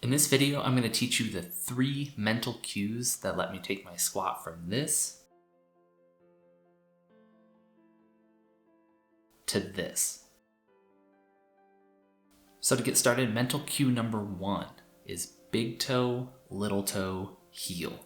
In this video, I'm going to teach you the 3 mental cues that let me take my squat from this to this. So to get started, mental cue number 1 is big toe, little toe, heel.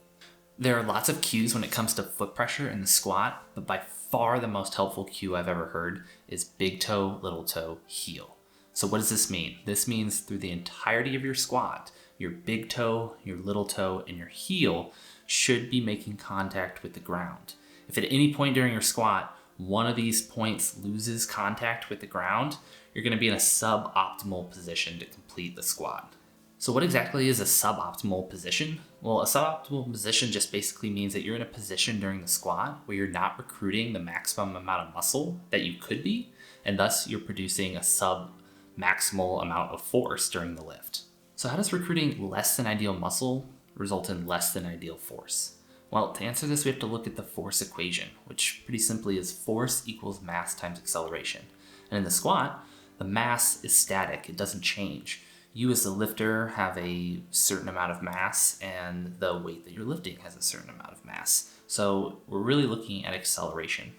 There are lots of cues when it comes to foot pressure in the squat, but by far the most helpful cue I've ever heard is big toe, little toe, heel. So what does this mean? This means through the entirety of your squat, your big toe, your little toe, and your heel should be making contact with the ground. If at any point during your squat, one of these points loses contact with the ground, you're going to be in a suboptimal position to complete the squat. So what exactly is a suboptimal position? Well, a suboptimal position just basically means that you're in a position during the squat where you're not recruiting the maximum amount of muscle that you could be, and thus you're producing a sub-maximal amount of force during the lift. So how does recruiting less than ideal muscle result in less than ideal force? Well, to answer this, we have to look at the force equation, which pretty simply is force equals mass times acceleration. And in the squat, the mass is static, it doesn't change. You as the lifter have a certain amount of mass, and the weight that you're lifting has a certain amount of mass. So we're really looking at acceleration.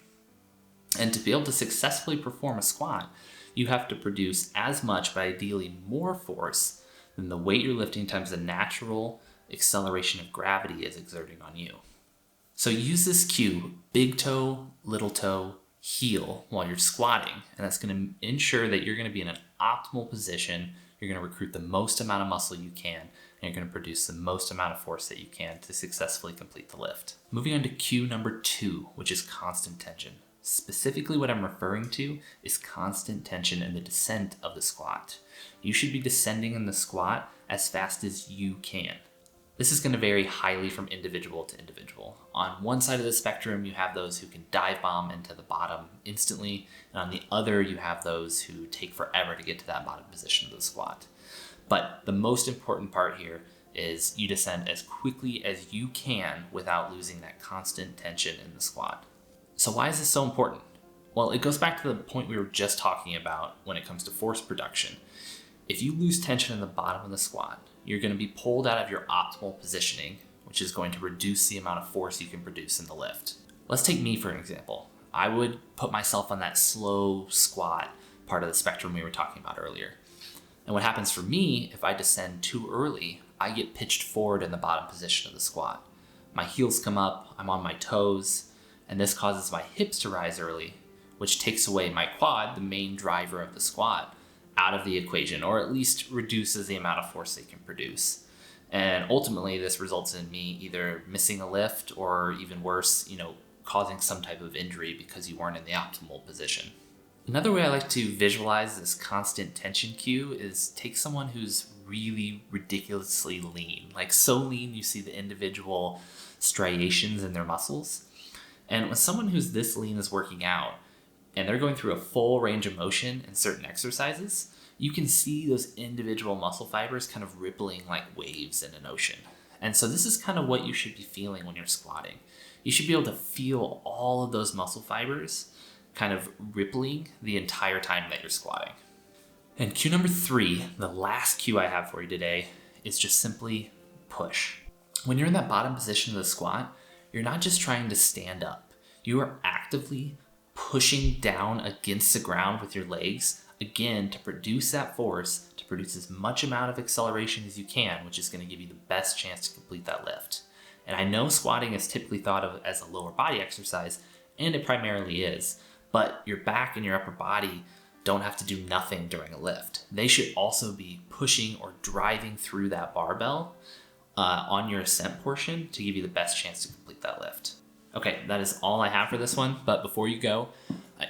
And to be able to successfully perform a squat, you have to produce as much, but ideally more force than the weight you're lifting times the natural acceleration of gravity is exerting on you. So use this cue, big toe, little toe, heel, while you're squatting, and that's going to ensure that you're going to be in an optimal position. You're going to recruit the most amount of muscle you can, and you're going to produce the most amount of force that you can to successfully complete the lift. Moving on to cue number 2, which is constant tension. Specifically, what I'm referring to is constant tension in the descent of the squat. You should be descending in the squat as fast as you can. This is going to vary highly from individual to individual. On one side of the spectrum, you have those who can dive bomb into the bottom instantly, and on the other, you have those who take forever to get to that bottom position of the squat. But the most important part here is you descend as quickly as you can without losing that constant tension in the squat. So why is this so important? Well, it goes back to the point we were just talking about when it comes to force production. If you lose tension in the bottom of the squat, you're going to be pulled out of your optimal positioning, which is going to reduce the amount of force you can produce in the lift. Let's take me for an example. I would put myself on that slow squat part of the spectrum we were talking about earlier. And what happens for me, if I descend too early, I get pitched forward in the bottom position of the squat. My heels come up, I'm on my toes, and this causes my hips to rise early, which takes away my quad, the main driver of the squat, out of the equation, or at least reduces the amount of force they can produce. And ultimately, this results in me either missing a lift or even worse, causing some type of injury because you weren't in the optimal position. Another way I like to visualize this constant tension cue is take someone who's really ridiculously lean, like so lean you see the individual striations in their muscles. And when someone who's this lean is working out, and they're going through a full range of motion in certain exercises, you can see those individual muscle fibers kind of rippling like waves in an ocean. And so this is kind of what you should be feeling when you're squatting. You should be able to feel all of those muscle fibers kind of rippling the entire time that you're squatting. And cue number 3, the last cue I have for you today, is just simply push. When you're in that bottom position of the squat, you're not just trying to stand up. You are actively pushing down against the ground with your legs, again, to produce that force, to produce as much amount of acceleration as you can, which is going to give you the best chance to complete that lift. And I know squatting is typically thought of as a lower body exercise, and it primarily is, but your back and your upper body don't have to do nothing during a lift. They should also be pushing or driving through that barbell on your ascent portion to give you the best chance to complete that lift. Okay, that is all I have for this one, but before you go,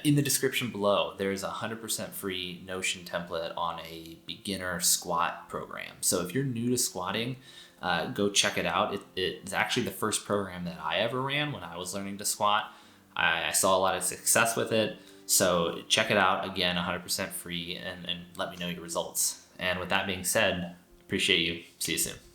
in the description below, there's a 100% free Notion template on a beginner squat program. So if you're new to squatting, go check it out. It's actually the first program that I ever ran when I was learning to squat. I saw a lot of success with it, so check it out. Again, 100% free, and let me know your results. And with that being said, appreciate you. See you soon.